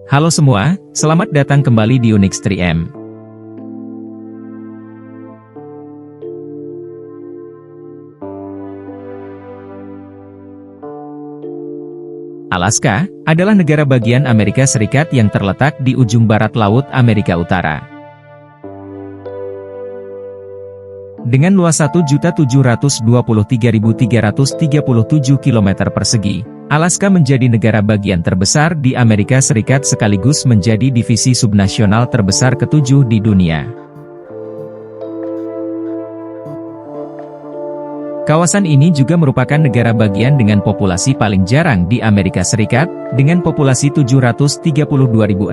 Halo semua, selamat datang kembali di Unix 3M. Alaska adalah negara bagian Amerika Serikat yang terletak di ujung barat Laut Amerika Utara. Dengan luas 1.723.337 km persegi, Alaska menjadi negara bagian terbesar di Amerika Serikat sekaligus menjadi divisi subnasional terbesar ke-7 di dunia. Kawasan ini juga merupakan negara bagian dengan populasi paling jarang di Amerika Serikat, dengan populasi 732.673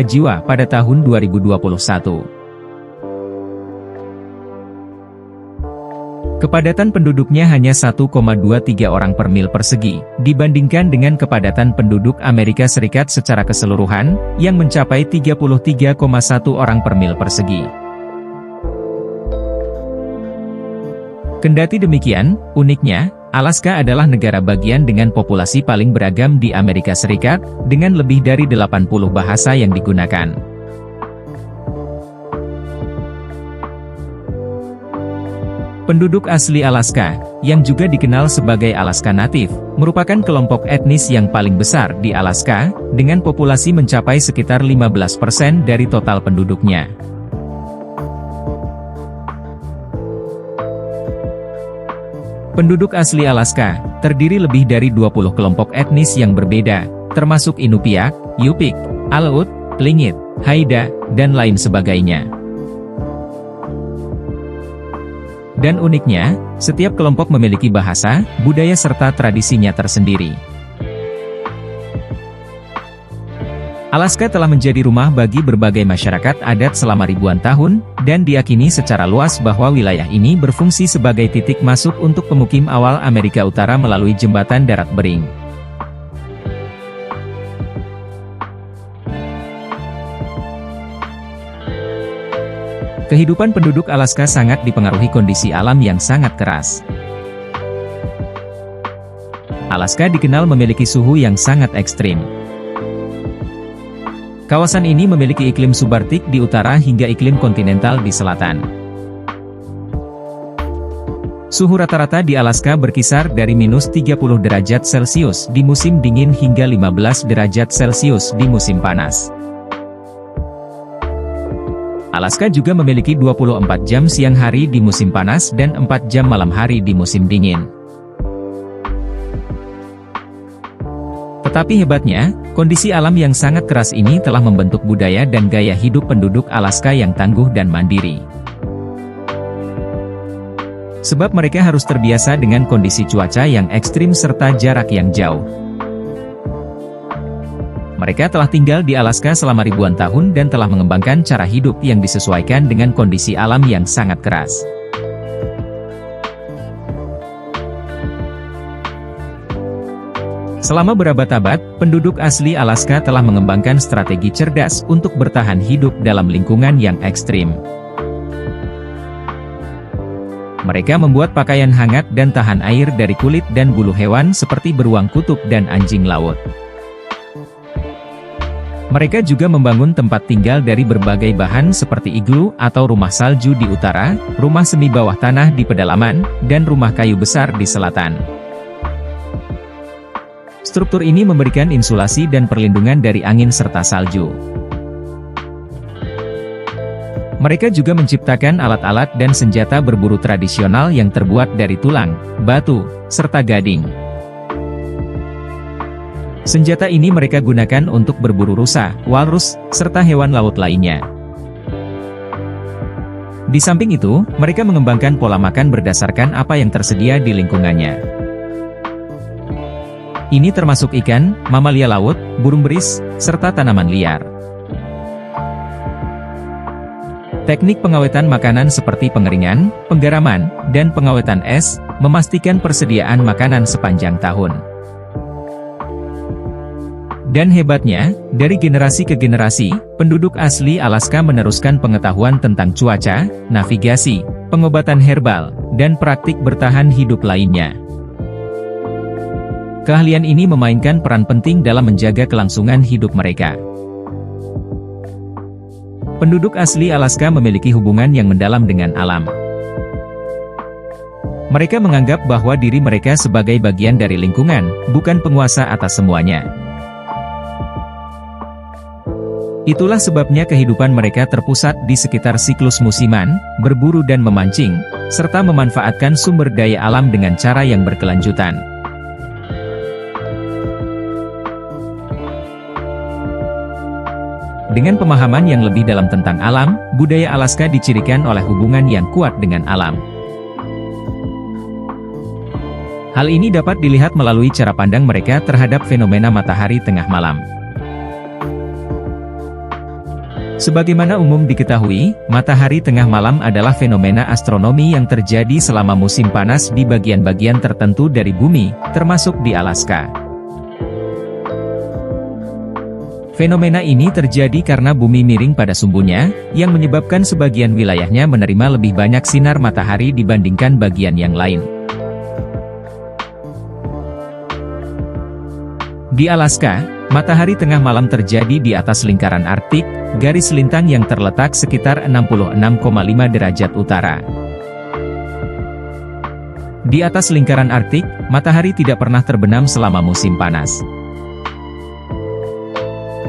jiwa pada tahun 2021. Kepadatan penduduknya hanya 1,23 orang per mil persegi, dibandingkan dengan kepadatan penduduk Amerika Serikat secara keseluruhan, yang mencapai 33,1 orang per mil persegi. Kendati demikian, uniknya, Alaska adalah negara bagian dengan populasi paling beragam di Amerika Serikat, dengan lebih dari 80 bahasa yang digunakan. Penduduk asli Alaska, yang juga dikenal sebagai Alaska Native, merupakan kelompok etnis yang paling besar di Alaska, dengan populasi mencapai sekitar 15% dari total penduduknya. Penduduk asli Alaska, terdiri lebih dari 20 kelompok etnis yang berbeda, termasuk Inupiaq, Yupik, Aleut, Tlingit, Haida, dan lain sebagainya. Dan uniknya, setiap kelompok memiliki bahasa, budaya serta tradisinya tersendiri. Alaska telah menjadi rumah bagi berbagai masyarakat adat selama ribuan tahun, dan diyakini secara luas bahwa wilayah ini berfungsi sebagai titik masuk untuk pemukim awal Amerika Utara melalui jembatan darat Bering. Kehidupan penduduk Alaska sangat dipengaruhi kondisi alam yang sangat keras. Alaska dikenal memiliki suhu yang sangat ekstrim. Kawasan ini memiliki iklim subarktik di utara hingga iklim kontinental di selatan. Suhu rata-rata di Alaska berkisar dari minus 30 derajat Celcius di musim dingin hingga 15 derajat Celcius di musim panas. Alaska juga memiliki 24 jam siang hari di musim panas dan 4 jam malam hari di musim dingin. Tetapi hebatnya, kondisi alam yang sangat keras ini telah membentuk budaya dan gaya hidup penduduk Alaska yang tangguh dan mandiri. Sebab mereka harus terbiasa dengan kondisi cuaca yang ekstrim serta jarak yang jauh. Mereka telah tinggal di Alaska selama ribuan tahun dan telah mengembangkan cara hidup yang disesuaikan dengan kondisi alam yang sangat keras. Selama berabad-abad, penduduk asli Alaska telah mengembangkan strategi cerdas untuk bertahan hidup dalam lingkungan yang ekstrim. Mereka membuat pakaian hangat dan tahan air dari kulit dan bulu hewan seperti beruang kutub dan anjing laut. Mereka juga membangun tempat tinggal dari berbagai bahan seperti iglu atau rumah salju di utara, rumah semi bawah tanah di pedalaman, dan rumah kayu besar di selatan. Struktur ini memberikan insulasi dan perlindungan dari angin serta salju. Mereka juga menciptakan alat-alat dan senjata berburu tradisional yang terbuat dari tulang, batu, serta gading. Senjata ini mereka gunakan untuk berburu rusa, walrus, serta hewan laut lainnya. Di samping itu, mereka mengembangkan pola makan berdasarkan apa yang tersedia di lingkungannya. Ini termasuk ikan, mamalia laut, burung beris, serta tanaman liar. Teknik pengawetan makanan seperti pengeringan, penggaraman, dan pengawetan es, memastikan persediaan makanan sepanjang tahun. Dan hebatnya, dari generasi ke generasi, penduduk asli Alaska meneruskan pengetahuan tentang cuaca, navigasi, pengobatan herbal, dan praktik bertahan hidup lainnya. Keahlian ini memainkan peran penting dalam menjaga kelangsungan hidup mereka. Penduduk asli Alaska memiliki hubungan yang mendalam dengan alam. Mereka menganggap bahwa diri mereka sebagai bagian dari lingkungan, bukan penguasa atas semuanya. Itulah sebabnya kehidupan mereka terpusat di sekitar siklus musiman, berburu dan memancing, serta memanfaatkan sumber daya alam dengan cara yang berkelanjutan. Dengan pemahaman yang lebih dalam tentang alam, budaya Alaska dicirikan oleh hubungan yang kuat dengan alam. Hal ini dapat dilihat melalui cara pandang mereka terhadap fenomena matahari tengah malam. Sebagaimana umum diketahui, matahari tengah malam adalah fenomena astronomi yang terjadi selama musim panas di bagian-bagian tertentu dari bumi, termasuk di Alaska. Fenomena ini terjadi karena bumi miring pada sumbunya, yang menyebabkan sebagian wilayahnya menerima lebih banyak sinar matahari dibandingkan bagian yang lain. Di Alaska, matahari tengah malam terjadi di atas lingkaran Arktik, garis lintang yang terletak sekitar 66,5 derajat utara. Di atas lingkaran Arktik, matahari tidak pernah terbenam selama musim panas.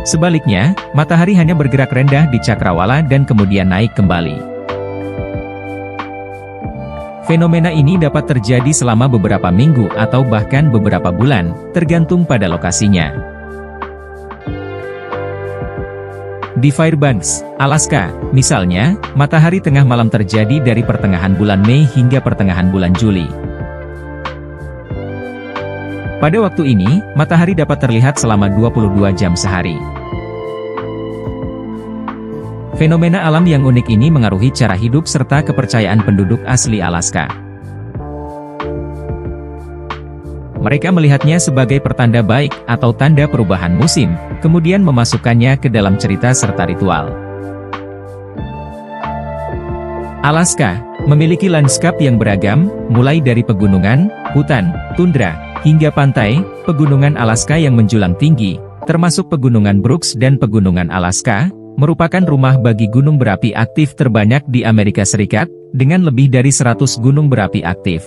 Sebaliknya, matahari hanya bergerak rendah di cakrawala dan kemudian naik kembali. Fenomena ini dapat terjadi selama beberapa minggu atau bahkan beberapa bulan, tergantung pada lokasinya. Di Fairbanks, Alaska, misalnya, matahari tengah malam terjadi dari pertengahan bulan Mei hingga pertengahan bulan Juli. Pada waktu ini, matahari dapat terlihat selama 22 jam sehari. Fenomena alam yang unik ini mengaruhi cara hidup serta kepercayaan penduduk asli Alaska. Mereka melihatnya sebagai pertanda baik atau tanda perubahan musim, kemudian memasukkannya ke dalam cerita serta ritual. Alaska memiliki lanskap yang beragam, mulai dari pegunungan, hutan, tundra, hingga pantai. Pegunungan Alaska yang menjulang tinggi, termasuk pegunungan Brooks dan pegunungan Alaska, merupakan rumah bagi gunung berapi aktif terbanyak di Amerika Serikat, dengan lebih dari 100 gunung berapi aktif.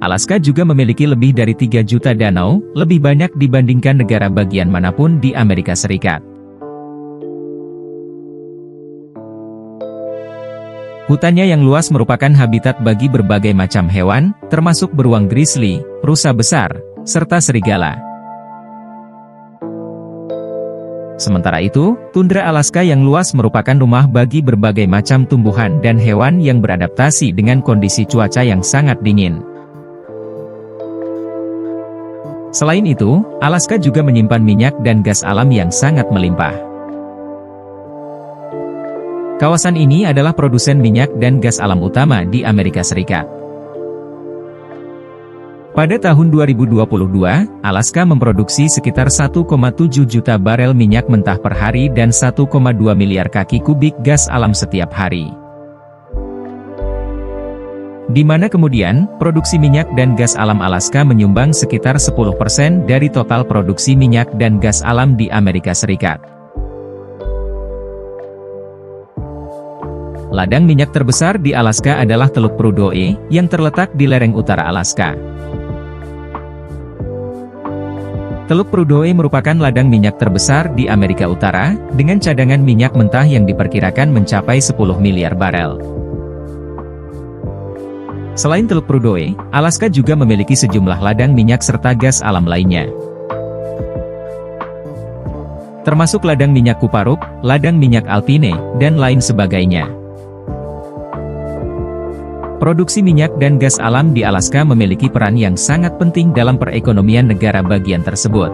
Alaska juga memiliki lebih dari 3 juta danau, lebih banyak dibandingkan negara bagian manapun di Amerika Serikat. Hutannya yang luas merupakan habitat bagi berbagai macam hewan, termasuk beruang grizzly, rusa besar, serta serigala. Sementara itu, tundra Alaska yang luas merupakan rumah bagi berbagai macam tumbuhan dan hewan yang beradaptasi dengan kondisi cuaca yang sangat dingin. Selain itu, Alaska juga menyimpan minyak dan gas alam yang sangat melimpah. Kawasan ini adalah produsen minyak dan gas alam utama di Amerika Serikat. Pada tahun 2022, Alaska memproduksi sekitar 1,7 juta barel minyak mentah per hari dan 1,2 miliar kaki kubik gas alam setiap hari. Di mana kemudian, produksi minyak dan gas alam Alaska menyumbang sekitar 10% dari total produksi minyak dan gas alam di Amerika Serikat. Ladang minyak terbesar di Alaska adalah Teluk Prudhoe, yang terletak di lereng utara Alaska. Teluk Prudhoe merupakan ladang minyak terbesar di Amerika Utara, dengan cadangan minyak mentah yang diperkirakan mencapai 10 miliar barel. Selain Teluk Prudhoe, Alaska juga memiliki sejumlah ladang minyak serta gas alam lainnya. Termasuk ladang minyak Kuparuk, ladang minyak Alpine, dan lain sebagainya. Produksi minyak dan gas alam di Alaska memiliki peran yang sangat penting dalam perekonomian negara bagian tersebut.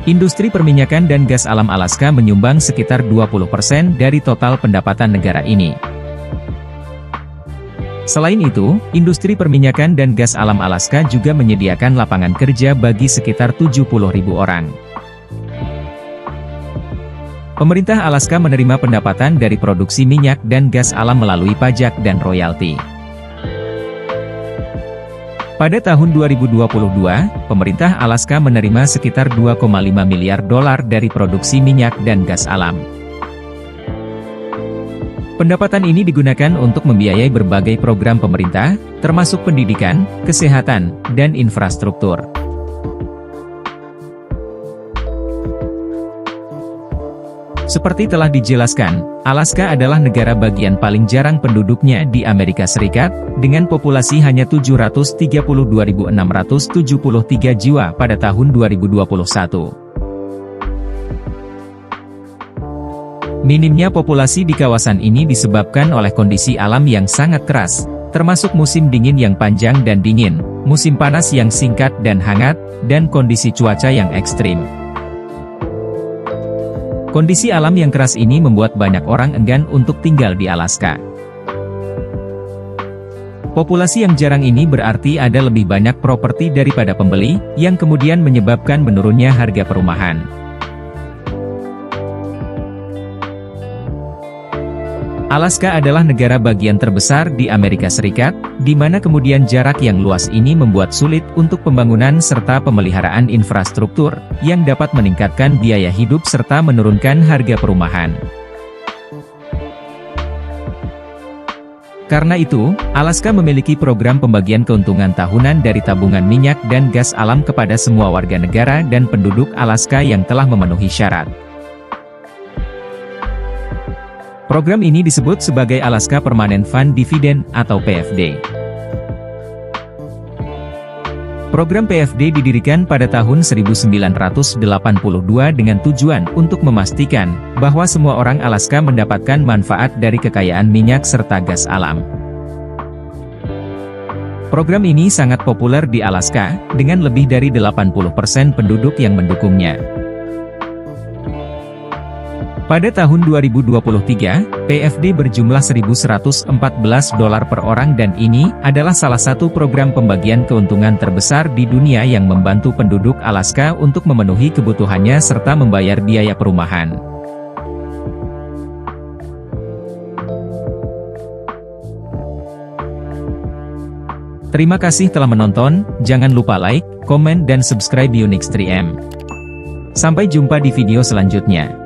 Industri perminyakan dan gas alam Alaska menyumbang sekitar 20% dari total pendapatan negara ini. Selain itu, industri perminyakan dan gas alam Alaska juga menyediakan lapangan kerja bagi sekitar 70.000 orang. Pemerintah Alaska menerima pendapatan dari produksi minyak dan gas alam melalui pajak dan royalti. Pada tahun 2022, pemerintah Alaska menerima sekitar 2,5 miliar dolar dari produksi minyak dan gas alam. Pendapatan ini digunakan untuk membiayai berbagai program pemerintah, termasuk pendidikan, kesehatan, dan infrastruktur. Seperti telah dijelaskan, Alaska adalah negara bagian paling jarang penduduknya di Amerika Serikat, dengan populasi hanya 732.673 jiwa pada tahun 2021. Minimnya populasi di kawasan ini disebabkan oleh kondisi alam yang sangat keras, termasuk musim dingin yang panjang dan dingin, musim panas yang singkat dan hangat, dan kondisi cuaca yang ekstrim. Kondisi alam yang keras ini membuat banyak orang enggan untuk tinggal di Alaska. Populasi yang jarang ini berarti ada lebih banyak properti daripada pembeli, yang kemudian menyebabkan menurunnya harga perumahan. Alaska adalah negara bagian terbesar di Amerika Serikat, di mana kemudian jarak yang luas ini membuat sulit untuk pembangunan serta pemeliharaan infrastruktur, yang dapat meningkatkan biaya hidup serta menurunkan harga perumahan. Karena itu, Alaska memiliki program pembagian keuntungan tahunan dari tabungan minyak dan gas alam kepada semua warga negara dan penduduk Alaska yang telah memenuhi syarat. Program ini disebut sebagai Alaska Permanent Fund Dividend atau PFD. Program PFD didirikan pada tahun 1982 dengan tujuan untuk memastikan bahwa semua orang Alaska mendapatkan manfaat dari kekayaan minyak serta gas alam. Program ini sangat populer di Alaska, dengan lebih dari 80% penduduk yang mendukungnya. Pada tahun 2023, PFD berjumlah $1.114 per orang dan ini adalah salah satu program pembagian keuntungan terbesar di dunia yang membantu penduduk Alaska untuk memenuhi kebutuhannya serta membayar biaya perumahan. Terima kasih telah menonton, jangan lupa like, komen dan subscribe Unix 3M. Sampai jumpa di video selanjutnya.